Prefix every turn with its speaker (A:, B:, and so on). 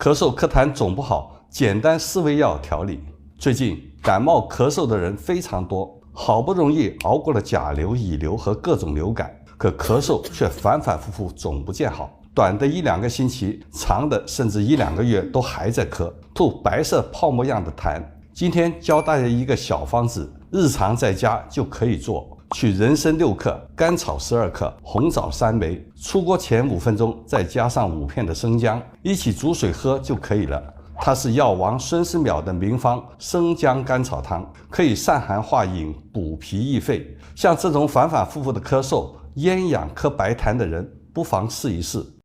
A: 咳嗽咳痰总不好，简单4味药调理。最近感冒咳嗽的人非常多，好不容易熬过了甲流、乙流和各种流感，可咳嗽却反反复复总不见好，短的1-2个星期，长的甚至1-2个月都还在咳，吐白色泡沫样的痰。今天教大家一个小方子，日常在家就可以做。取人参6克、甘草12克、红枣3枚，出锅前5分钟，再加上5片的生姜，一起煮水喝就可以了。它是药王孙思邈的名方生姜甘草汤，可以散寒化饮、补脾益肺。像这种反反复复的咳嗽、咽痒咳白痰的人，不妨试一试。